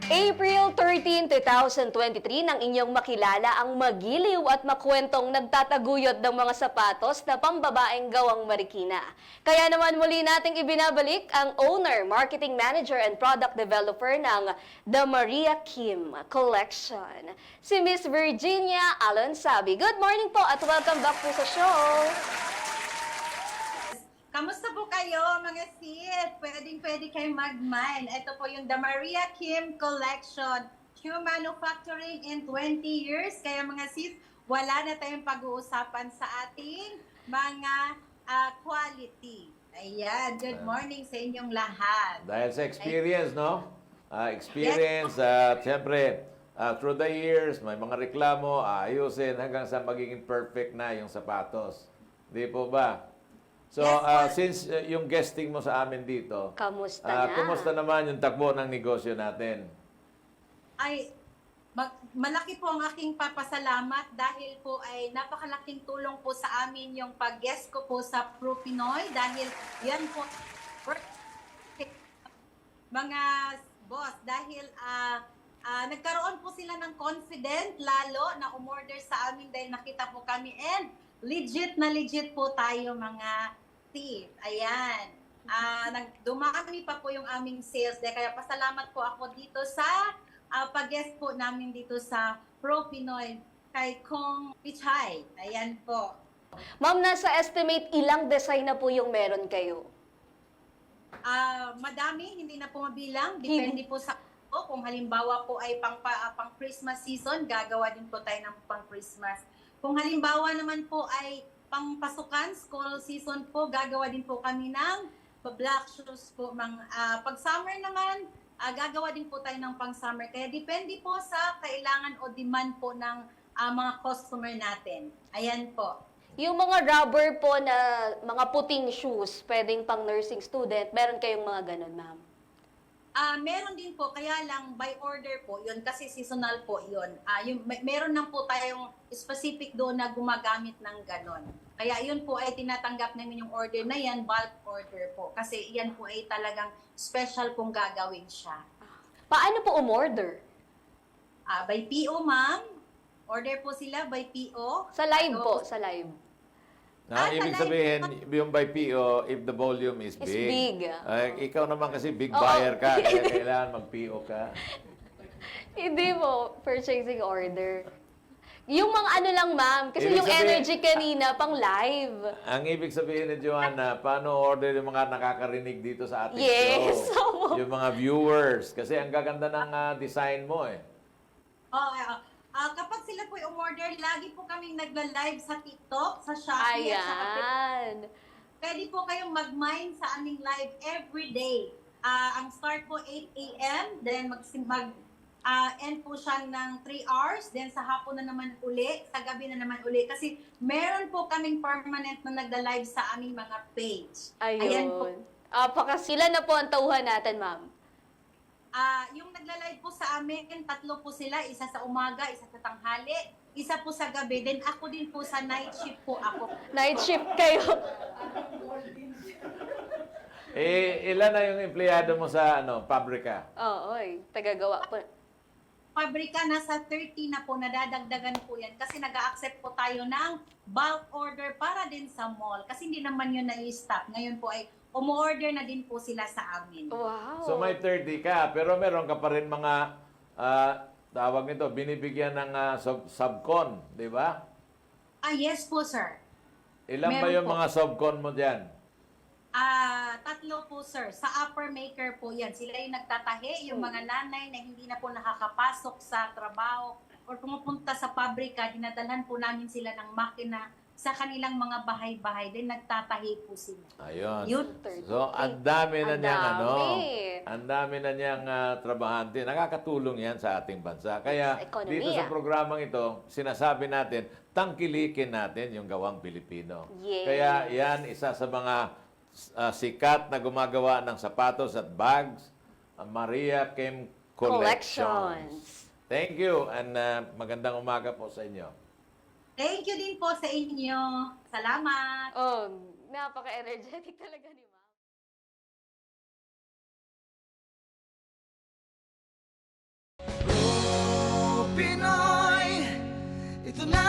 April 13, 2023 nang inyong makilala ang magiliw at makwentong nagtataguyod ng mga sapatos na pambabaeng gawang Marikina. Kaya naman muli nating ibinabalik ang owner, marketing manager and product developer ng The Maria Kim Collection, si Miss Virginia Alonsabi. Good morning po at welcome back po sa show. Kamusta po kayo mga sis? Pwedeng-pwede kayong mag-mine. Ito po yung The Maria Kim Collection. New manufacturing in 20 years. Kaya mga sis, wala na tayong pag-uusapan sa ating mga quality. Ayan, good morning sa inyong lahat. Dahil sa experience, no? Experience, at siyempre, through the years, may mga reklamo, ayusin hanggang sa magiging perfect na yung sapatos. Di po ba? So, Yes, since yung guesting mo sa amin dito, Kamusta na? kumusta naman yung takbo ng negosyo natin? Ay, malaki po ang aking papasalamat dahil po ay napakalaking tulong po sa amin yung pag-guest ko po sa Pro Pinoy dahil yan po mga boss dahil nagkaroon po sila ng confident lalo na umorder sa amin dahil nakita po kami and legit po tayo mga sis. Ayan. Dumami pa po yung aming sales day. Kaya pasalamat po ako dito sa pag-guest po namin dito sa Pro Pinoy kay Kong Pichay. Ayan po. Ma'am, nasa estimate ilang design na po yung meron kayo? Madami, hindi na po mabilang. Depende po sa kung halimbawa po ay pang Christmas season, gagawa din po tayo ng pang Christmas. Kung halimbawa naman po ay pangpasukan, school season po, gagawa din po kami ng black shoes po. Pag summer naman, gagawa din po tayo ng pang summer. Kaya depende po sa kailangan o demand po ng mga customer natin. Ayan po. Yung mga rubber po na mga puting shoes, pwedeng pang nursing student, meron kayong mga ganun, ma'am? Meron din po, kaya lang by order po, yun kasi seasonal po yun. Meron lang po tayong specific doon na gumagamit ng ganon. Kaya yun po ay tinatanggap namin yung order na yan, bulk order po. Kasi yan po ay talagang special kung gagawin siya. Paano po umorder? By PO, ma'am. Order po sila by PO. Sa live po, sa live. Ibig sabihin, yung by PO, if the volume is Is big. big. Ikaw naman kasi big Oo. buyer ka, kaya kailangan mag-PO ka. Hindi po, purchasing order. Yung mga ano lang, ma'am, kasi Ibig yung sabihin- energy kanina, pang live. Ang ibig sabihin ni Joanna, paano order yung mga nakakarinig dito sa ating Yes. show? Yung mga viewers. Kasi ang gaganda ng design mo eh. Kapag sila po umorder, lagi po kaming nagla-live sa TikTok, sa Shopee, at sa Ayan. pwede po kayong mag-mine sa aming live every day. Ang start po 8 a.m., then end po siya ng 3 hours, then sa hapon na naman uli, sa gabi na naman uli. Kasi meron po kaming permanent na nagla-live sa aming mga page. Ayan po. Ayun. Sila na po ang tauhan natin, ma'am. Yung nagla-live po sa amin, 3 po sila, isa sa umaga, isa sa tanghali, isa po sa gabi, then ako din po sa night shift po ako. Night shift kayo. Ilan na yung empleyado mo sa pabrika? Oo, tagagawa po. Pabrika, nasa 30 na po, nadadagdagan po yan kasi nag-a-accept po tayo ng bulk order para din sa mall. Kasi hindi naman yun na-stop. Ngayon po ay umu-order na din po sila sa amin. Wow. So may 30 ka, pero meron ka pa rin mga, tawag nito, binibigyan ng subcon, di ba? Yes po, sir. Ilan ba Meron yung po. mga subcon mo dyan? 3 po, sir. Sa upper maker po yan. Sila yung nagtatahi, yung mga nanay na hindi na po nakakapasok sa trabaho or pumupunta sa pabrika, dinadalhan po namin sila ng makina sa kanilang mga bahay-bahay. Then nagtatahi po sila. Ayun. Yun. So, ang dami na Ang niyang dami. ang dami na niyang trabahante. Nakakatulong yan sa ating bansa. Kaya Sa ekonomiya. dito sa programang ito, sinasabi natin, tangkilikin natin yung gawang Pilipino. Yes. Kaya yan, isa sa mga sikat na gumagawa ng sapatos at bags, ang Maria Kim Collections. Thank you and magandang umaga po sa inyo. Thank you din po sa inyo. Salamat. Napaka-energetic talaga ni Ito na